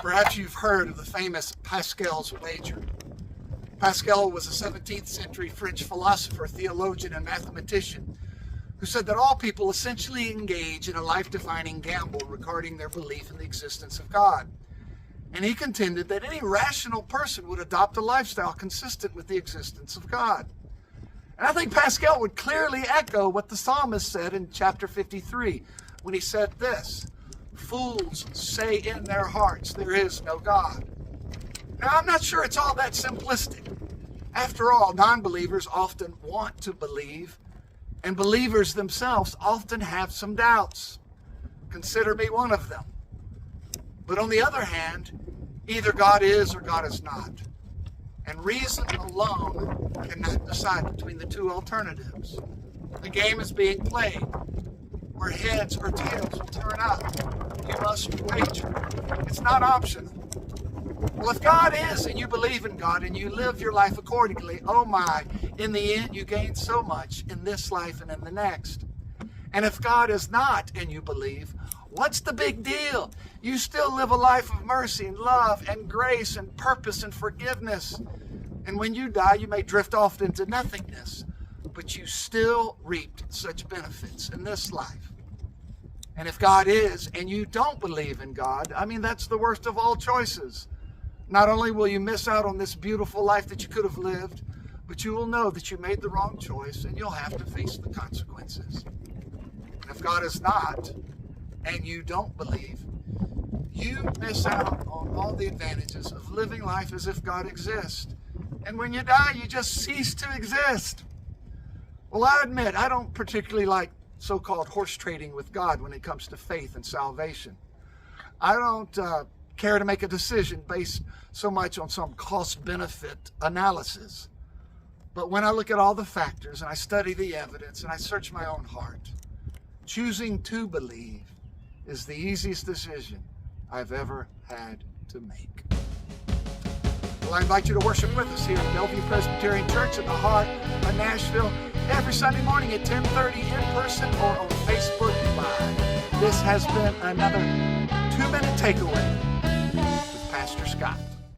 Perhaps you've heard of the famous Pascal's wager. Pascal was a 17th century French philosopher, theologian, and mathematician who said that all people essentially engage in a life-defining gamble regarding their belief in the existence of God. And he contended that any rational person would adopt a lifestyle consistent with the existence of God. And I think Pascal would clearly echo what the psalmist said in chapter 53 when he said this, "Fools say in their hearts, there is no God." Now, I'm not sure it's all that simplistic. After all, non-believers often want to believe, and believers themselves often have some doubts. Consider me one of them. But on the other hand, either God is or God is not. And reason alone cannot decide between the two alternatives. The game is being played. Where heads or tails will turn up, you must wager. It's not optional. Well, if God is and you believe in God and you live your life accordingly, oh my, in the end you gain so much in this life and in the next. And if God is not and you believe, what's the big deal? You still live a life of mercy and love and grace and purpose and forgiveness. And when you die, you may drift off into nothingness, but you still reaped such benefits in this life. And if God is and you don't believe in God, that's the worst of all choices. Not only will you miss out on this beautiful life that you could have lived, but you will know that you made the wrong choice and you'll have to face the consequences. And if God is not and you don't believe, you miss out on all the advantages of living life as if God exists. And when you die, you just cease to exist. Well, I admit, I don't particularly like so-called horse trading with God when it comes to faith and salvation. I don't care to make a decision based so much on some cost-benefit analysis. But when I look at all the factors and I study the evidence and I search my own heart, choosing to believe is the easiest decision I've ever had to make. Well, I invite you to worship with us here at Bellevue Presbyterian Church in the heart of Nashville every Sunday morning at 10:30 in person or on Facebook Live. This has been another 2-minute takeaway with Pastor Scott.